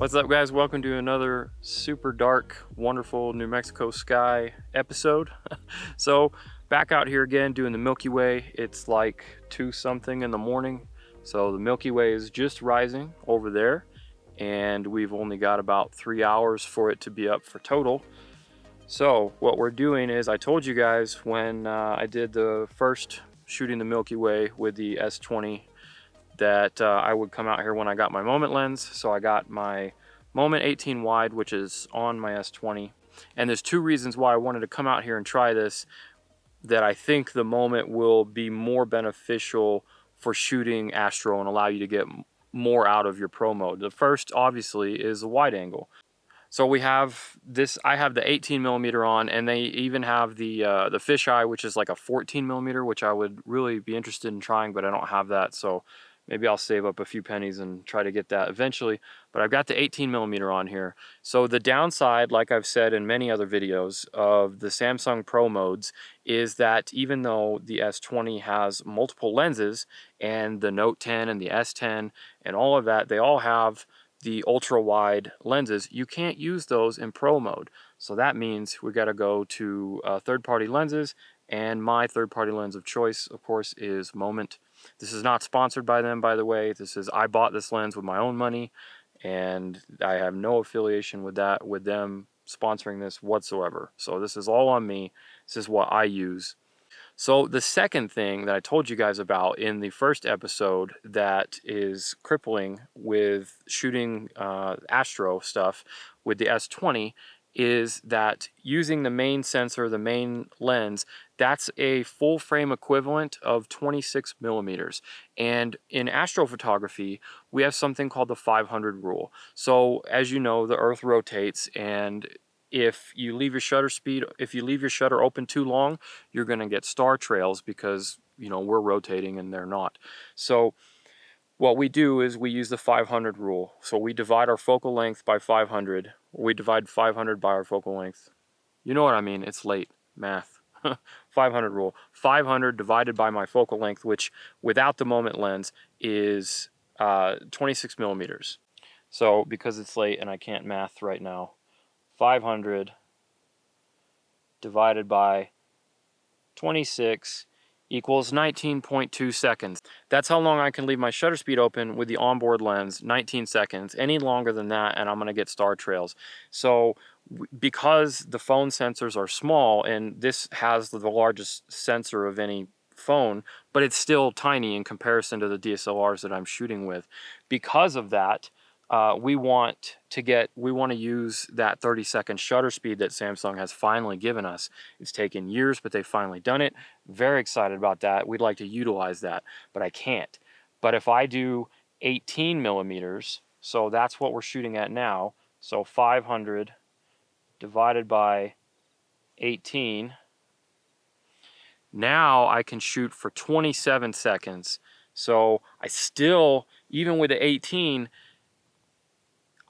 What's up, guys? Welcome to another super dark, wonderful New Mexico sky episode. So back out here again doing the Milky Way. It's like 2 something in the morning. So the Milky Way is just rising over there, and we've only got about 3 hours for it to be up for total. So what we're doing is, I told you guys when I did the first shooting the Milky Way with the S20 that I would come out here when I got my Moment lens. So I got my Moment 18 wide, which is on my S20. And there's 2 reasons why I wanted to come out here and try this, that I think the Moment will be more beneficial for shooting astro and allow you to get more out of your pro mode. The first, obviously, is the wide angle. So we have this, I have the 18 millimeter on, and they even have the fisheye, which is like a 14 millimeter, which I would really be interested in trying, but I don't have that. So maybe I'll save up a few pennies and try to get that eventually. But I've got the 18 millimeter on here. So the downside, like I've said in many other videos of the Samsung Pro modes, is that even though the S20 has multiple lenses, and the Note 10 and the S10 and all of that, they all have the ultra wide lenses, you can't use those in pro mode. So that means we got to go to third-party lenses, and my third-party lens of choice, of course, is Moment. This is not sponsored by them, by the way. This is, I bought this lens with my own money, and I have no affiliation with that, with them sponsoring this whatsoever. So this is all on me. This is what I use. So the second thing that I told you guys about in the first episode that is crippling with shooting astro stuff with the S20 is that using the main sensor, the main lens, that's a full frame equivalent of 26 millimeters. And in astrophotography, we have something called the 500 rule. So as you know, the Earth rotates, and if you leave your shutter open too long, you're going to get star trails because, you know, we're rotating and they're not. So what we do is we use the 500 rule. So we divide our focal length by 500. We divide 500 by our focal length. You know what I mean? It's late. Math. 500 rule. 500 divided by my focal length, which without the Moment lens is 26 millimeters. So because it's late and I can't math right now, 500 divided by 26 equals 19.2 seconds. That's how long I can leave my shutter speed open with the onboard lens, 19 seconds. Any longer than that and I'm going to get star trails. So because the phone sensors are small, and this has the largest sensor of any phone, but it's still tiny in comparison to the DSLRs that I'm shooting with. Because of that, we want to use that 30-second shutter speed that Samsung has finally given us. It's taken years, but they've finally done it. Very excited about that. We'd like to utilize that, but I can't. But if I do 18 millimeters, so that's what we're shooting at now, so 500 divided by 18, now I can shoot for 27 seconds. So I still, even with the 18,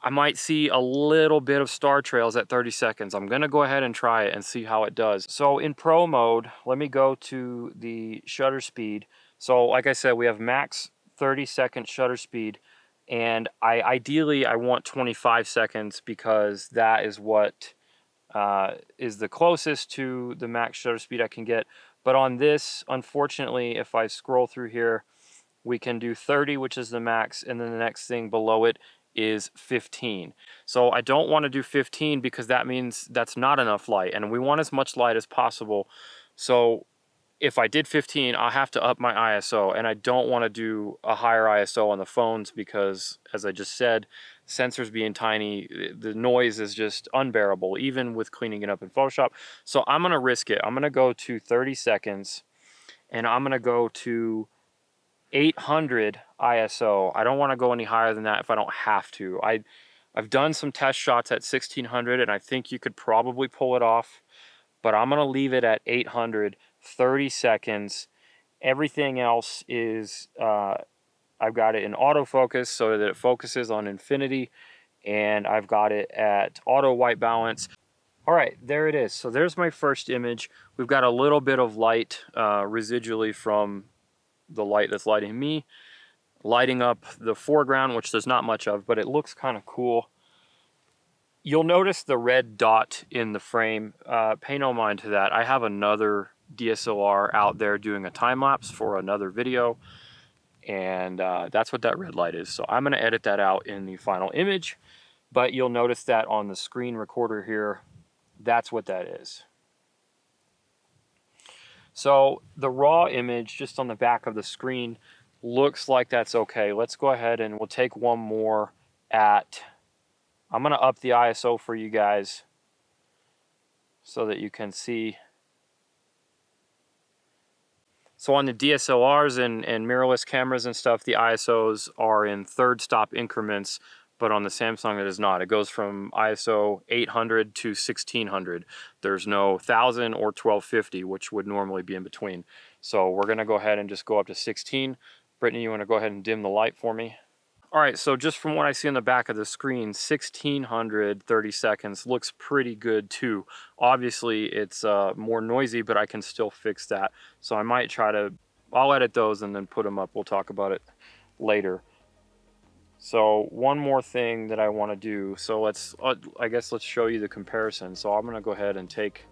I might see a little bit of star trails at 30 seconds. I'm going to go ahead and try it and see how it does. So in pro mode, let me go to the shutter speed. So like I said, we have max 30-second shutter speed, and ideally I want 25 seconds because that is what is the closest to the max shutter speed I can get. But on this, unfortunately, if I scroll through here, we can do 30, which is the max, and then the next thing below it is 15. So I don't want to do 15 because that means that's not enough light, and we want as much light as possible. So if I did 15, I'll have to up my ISO, and I don't want to do a higher ISO on the phones because, as I just said, sensors being tiny, the noise is just unbearable, even with cleaning it up in Photoshop. So I'm going to risk it. I'm going to go to 30 seconds, and I'm going to go to 800 ISO. I don't want to go any higher than that if I don't have to. I've done some test shots at 1600, and I think you could probably pull it off, but I'm going to leave it at 800, 30 seconds. Everything else is, I've got it in autofocus so that it focuses on infinity, and I've got it at auto white balance. All right, there it is. So there's my first image. We've got a little bit of light residually from the light that's lighting me, lighting up the foreground, which there's not much of, but it looks kind of cool. You'll notice the red dot in the frame. Pay no mind to that. I have another DSLR out there doing a time lapse for another video, and that's what that red light is. So I'm going to edit that out in the final image, but you'll notice that on the screen recorder here, that's what that is. So the raw image just on the back of the screen looks like that's okay. Let's go ahead and we'll take one more at, I'm going to up the ISO for you guys so that you can see. So on the DSLRs and mirrorless cameras and stuff, the ISOs are in third stop increments, but on the Samsung it is not. It goes from ISO 800 to 1600. There's no 1000 or 1250, which would normally be in between. So we're gonna go ahead and just go up to 16. Brittany, you wanna go ahead and dim the light for me? All right, so just from what I see on the back of the screen, 1600 30 seconds looks pretty good too. Obviously, it's more noisy, but I can still fix that. So I might try to, I'll edit those and then put them up. We'll talk about it later. So one more thing that I want to do. So let's, I guess let's show you the comparison. So I'm gonna go ahead and take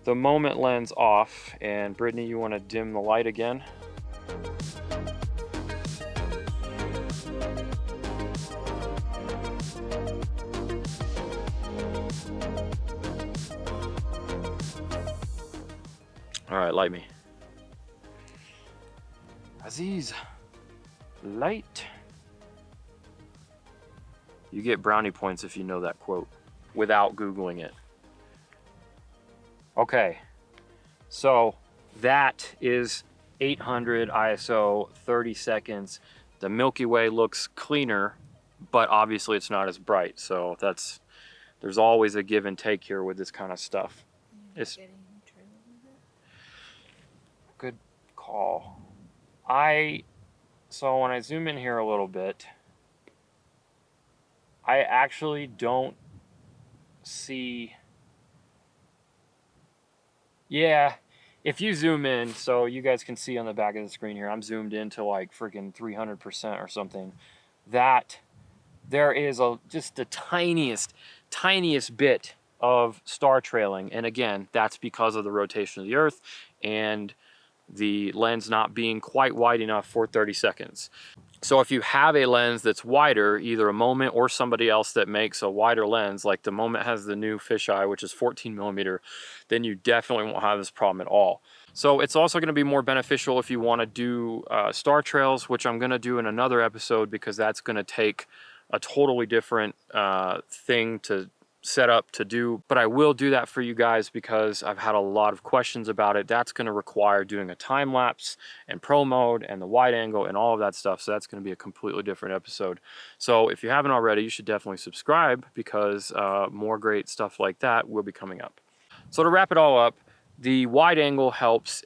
the moment lens off, and Brittany, you wanna dim the light again? All right, light me. Aziz, light. You get brownie points if you know that quote without Googling it. Okay, so that is 800 ISO, 30 seconds. The Milky Way looks cleaner, but obviously it's not as bright. So that's, there's always a give and take here with this kind of stuff. It's good call. So when I zoom in here a little bit, I actually don't see, yeah, if you zoom in, so you guys can see on the back of the screen here, I'm zoomed into like freaking 300% or something, that there is just the tiniest bit of star trailing. And again, that's because of the rotation of the Earth and the lens not being quite wide enough for 30 seconds. So if you have a lens that's wider, either a Moment or somebody else that makes a wider lens, like the Moment has the new fisheye, which is 14 millimeter, then you definitely won't have this problem at all. So it's also going to be more beneficial if you want to do star trails, which I'm going to do in another episode, because that's going to take a totally different thing to set up to do, but I will do that for you guys because I've had a lot of questions about it. That's going to require doing a time lapse and pro mode and the wide angle and all of that stuff, so that's going to be a completely different episode. So if you haven't already, you should definitely subscribe, because more great stuff like that will be coming up. So to wrap it all up, the wide angle helps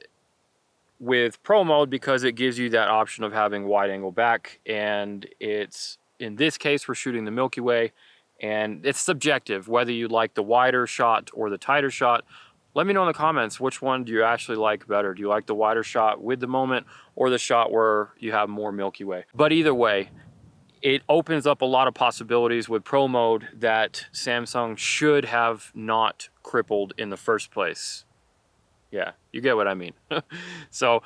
with pro mode because it gives you that option of having wide angle back, and it's, in this case, we're shooting the Milky Way. And it's subjective whether you like the wider shot or the tighter shot. Let me know in the comments, which one do you actually like better? Do you like the wider shot with the Moment, or the shot where you have more Milky Way? But either way, it opens up a lot of possibilities with pro mode that Samsung should have not crippled in the first place. Yeah, you get what I mean. So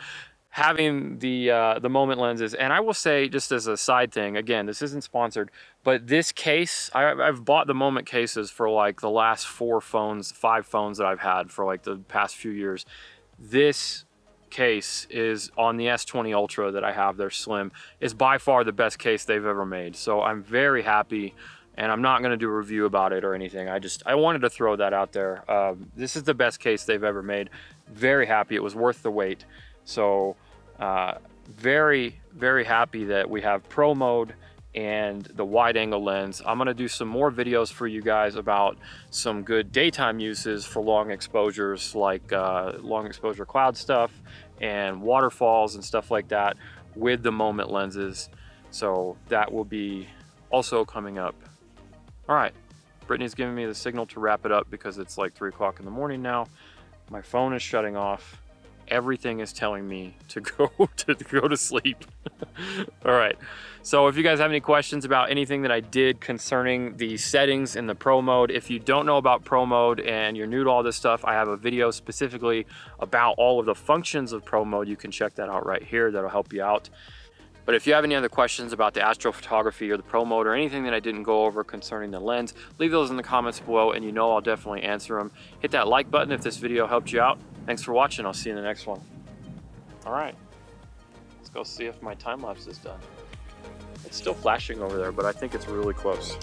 having the Moment lenses, and I will say, just as a side thing, again, this isn't sponsored, but this case, I've bought the Moment cases for like the last 5 phones that I've had for like the past few years. This case is on the S20 Ultra that I have, they're slim, is by far the best case they've ever made. So I'm very happy, and I'm not going to do a review about it or anything. I wanted to throw that out there. This is the best case they've ever made. Very happy. It was worth the wait. So very, very happy that we have pro mode and the wide angle lens. I'm going to do some more videos for you guys about some good daytime uses for long exposures, like long exposure cloud stuff and waterfalls and stuff like that with the Moment lenses. So that will be also coming up. All right, Brittany's giving me the signal to wrap it up because it's like 3 o'clock in the morning now. My phone is shutting off. everything is telling me to go to sleep. All right. So if you guys have any questions about anything that I did concerning the settings in the Pro mode, if you don't know about Pro mode and you're new to all this stuff, I have a video specifically about all of the functions of Pro mode. You can check that out right here. That'll help you out. But if you have any other questions about the astrophotography or the Pro mode or anything that I didn't go over concerning the lens, leave those in the comments below and you know I'll definitely answer them. Hit that like button if this video helped you out. Thanks for watching. I'll see you in the next one. All right, let's go see if my time lapse is done. It's still flashing over there, but I think it's really close.